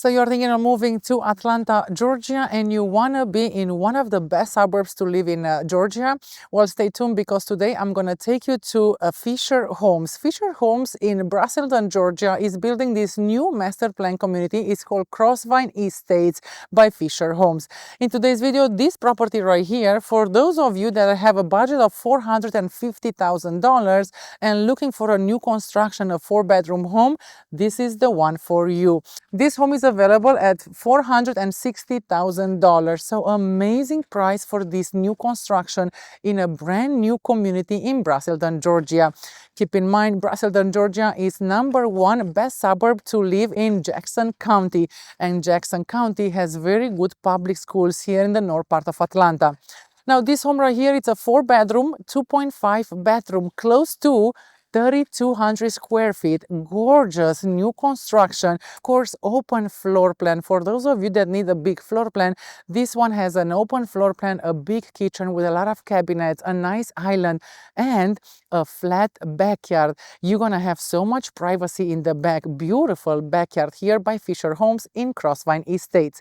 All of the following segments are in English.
So you're thinking of moving to Atlanta, Georgia, and you want to be in one of the best suburbs to live in Georgia? Well, stay tuned because today I'm going to take you to Fischer Homes. Fischer Homes in Braselton, Georgia is building this new master plan community. It's called Crossvine Estates by Fischer Homes. In today's video, this property right here, for those of you that have a budget of $450,000 and looking for a new construction, a 4-bedroom home, this is the one for you. This home is available at $460,000. So amazing price for this new construction in a brand new community in Braselton, Georgia. Keep in mind, Braselton, Georgia is #1 best suburb to live in Jackson County. And Jackson County has very good public schools here in the north part of Atlanta. Now this home right here, it's a 4-bedroom, 2.5 bathroom, close to 3,200 square feet, gorgeous new construction, of course open floor plan. For those of you that need a big floor plan, this one has an open floor plan, a big kitchen with a lot of cabinets, a nice island, and a flat backyard. You're gonna have so much privacy in the back. Beautiful backyard here by Fischer Homes in Crossvine Estates.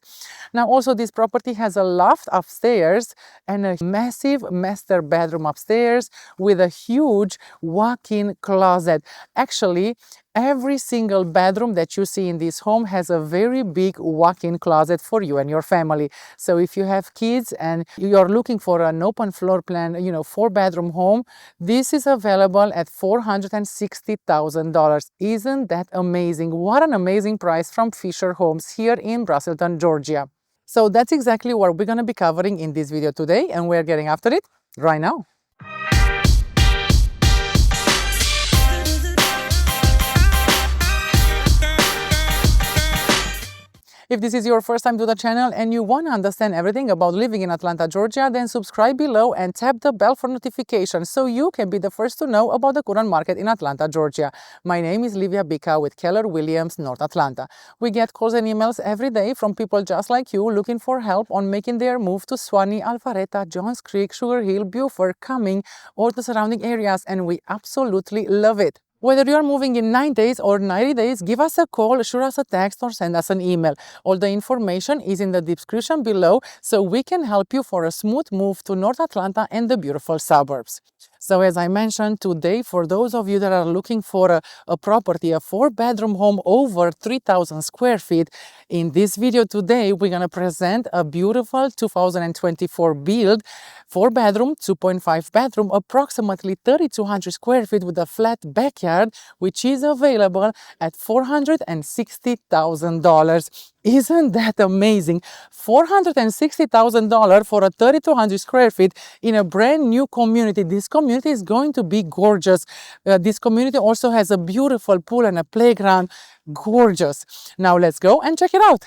Now also this property has a loft upstairs and a massive master bedroom upstairs with a huge walk-in closet. Actually, every single bedroom that you see in this home has a very big walk-in closet for you and your family. So if you have kids and you're looking for an open floor plan, 4-bedroom home, this is available at $460,000. Isn't that amazing? What an amazing price from Fischer Homes here in Braselton, Georgia. So that's exactly what we're going to be covering in this video today, and we're getting after it right now. If this is your first time to the channel and you want to understand everything about living in Atlanta, Georgia, then subscribe below and tap the bell for notifications so you can be the first to know about the current market in Atlanta, Georgia. My name is Livia Bika with Keller Williams, North Atlanta. We get calls and emails every day from people just like you looking for help on making their move to Suwanee, Alpharetta, Johns Creek, Sugar Hill, Beaufort, Cumming, or the surrounding areas, and we absolutely love it. Whether you are moving in 9 days or 90 days, give us a call, shoot us a text, or send us an email. All the information is in the description below so we can help you for a smooth move to North Atlanta and the beautiful suburbs. So as I mentioned today, for those of you that are looking for a property, a 4-bedroom home over 3,000 square feet, in this video today, we're going to present a beautiful 2024 build, 4-bedroom, 2.5 bathroom, approximately 3,200 square feet with a flat backyard, which is available at $460,000. Isn't that amazing? $460,000 for a 3,200 square feet in a brand new community. This community is going to be gorgeous. This community also has a beautiful pool and a playground. Gorgeous. Now let's go and check it out.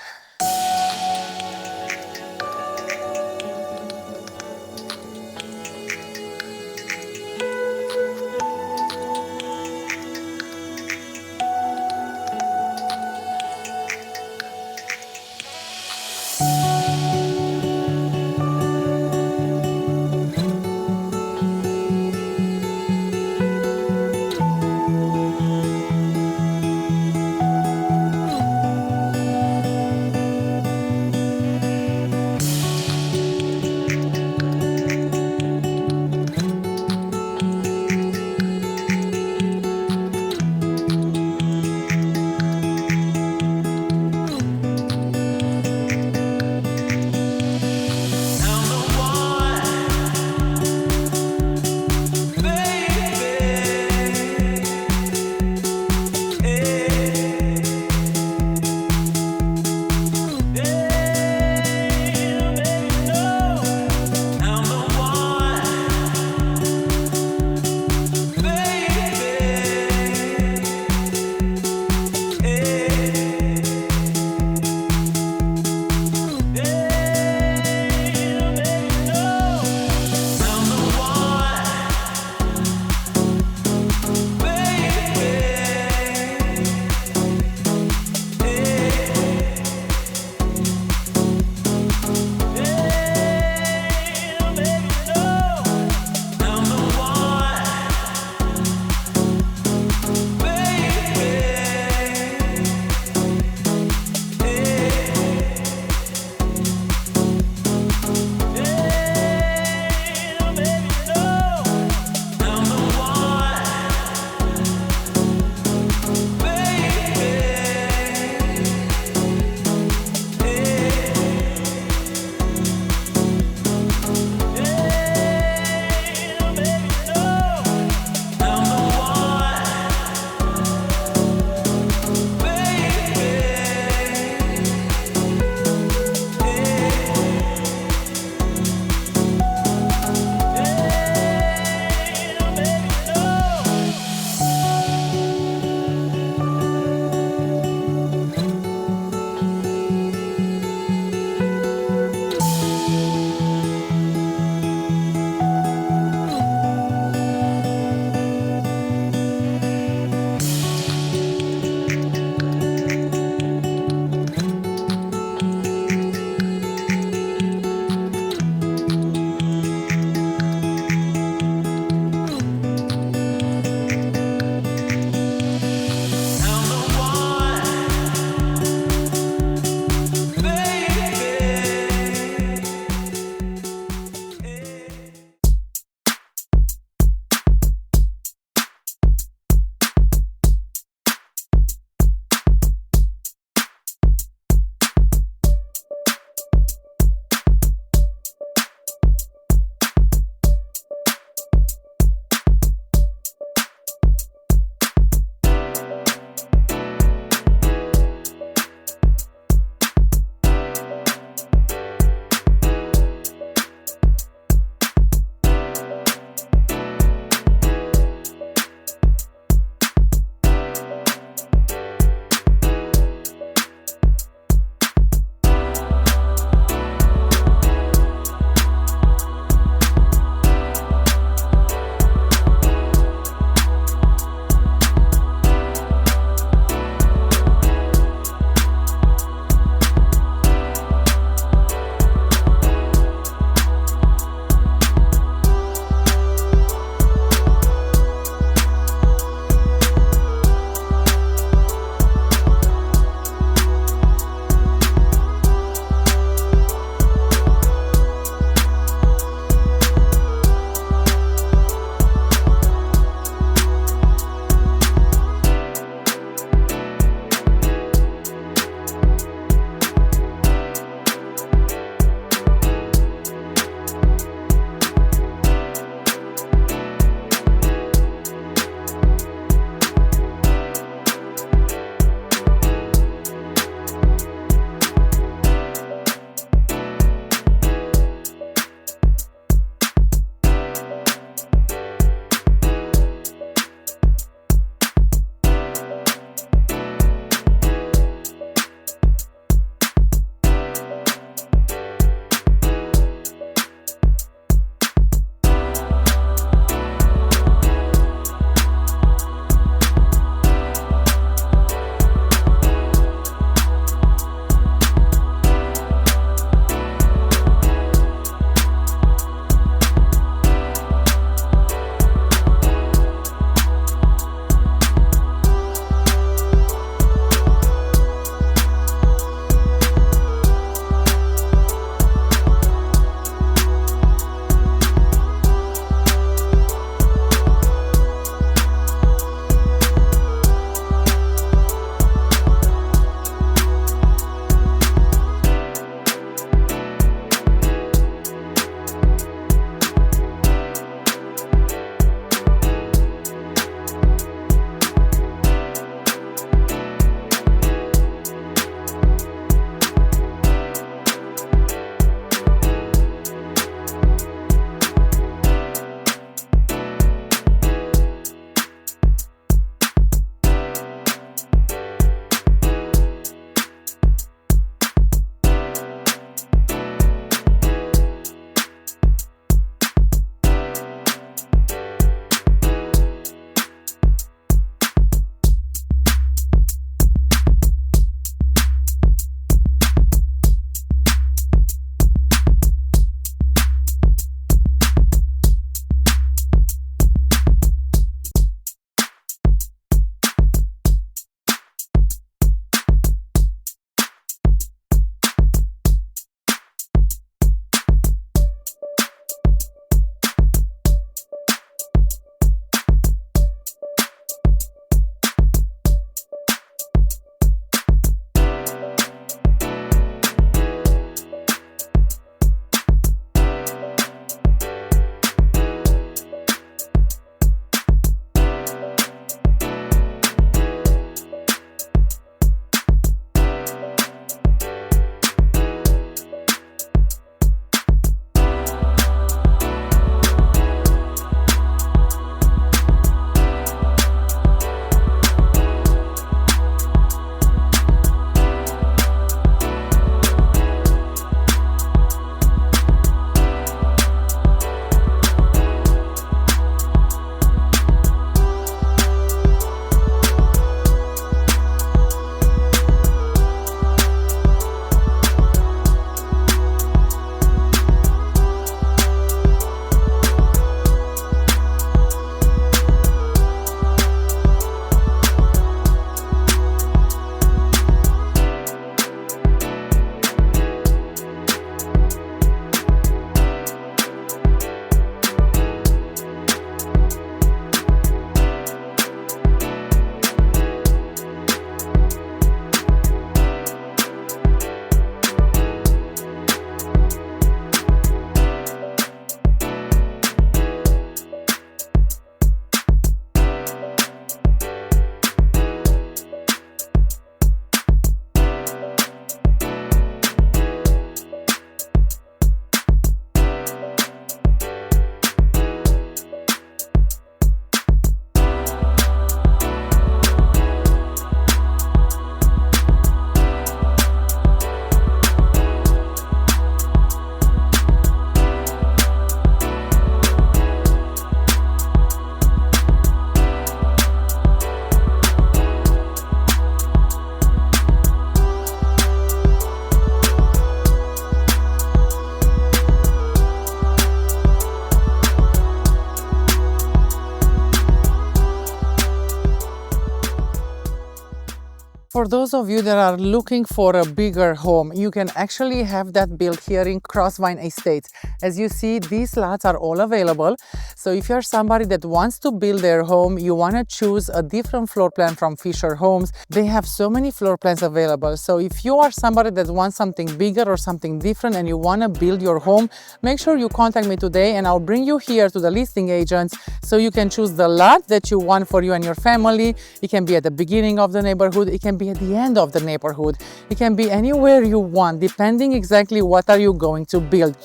For those of you that are looking for a bigger home, you can actually have that built here in Crossvine Estates. As you see, these lots are all available. So if you're somebody that wants to build their home, you want to choose a different floor plan from Fischer Homes, they have so many floor plans available. So if you are somebody that wants something bigger or something different and you want to build your home, make sure you contact me today and I'll bring you here to the listing agents so you can choose the lot that you want for you and your family. It can be at the beginning of the neighborhood, it can be at the end of the neighborhood, it can be anywhere you want, depending exactly what are you going to build.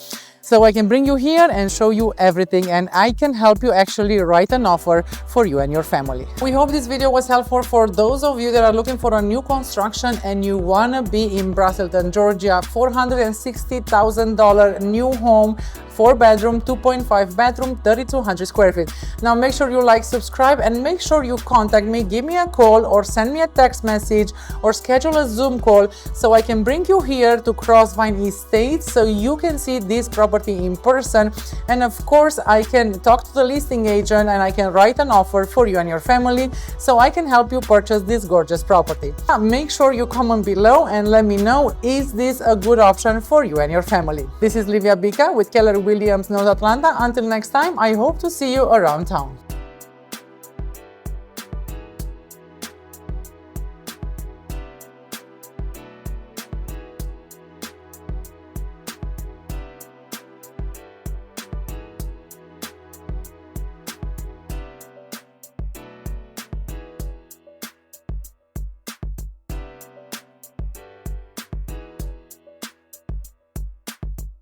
So I can bring you here and show you everything, and I can help you actually write an offer for you and your family. We hope this video was helpful for those of you that are looking for a new construction and you want to be in Braselton, Georgia. $460,000 new home, 4-bedroom, 2.5 bathroom, 3,200 square feet. Now make sure you like, subscribe, and make sure you contact me, give me a call or send me a text message or schedule a Zoom call so I can bring you here to Crossvine Estates so you can see this property in person, and of course I can talk to the listing agent and I can write an offer for you and your family so I can help you purchase this gorgeous property. Make sure you comment below and let me know, is this a good option for you and your family? This is Livia Bica with Keller Williams North Atlanta. Until next time, I hope to see you around town.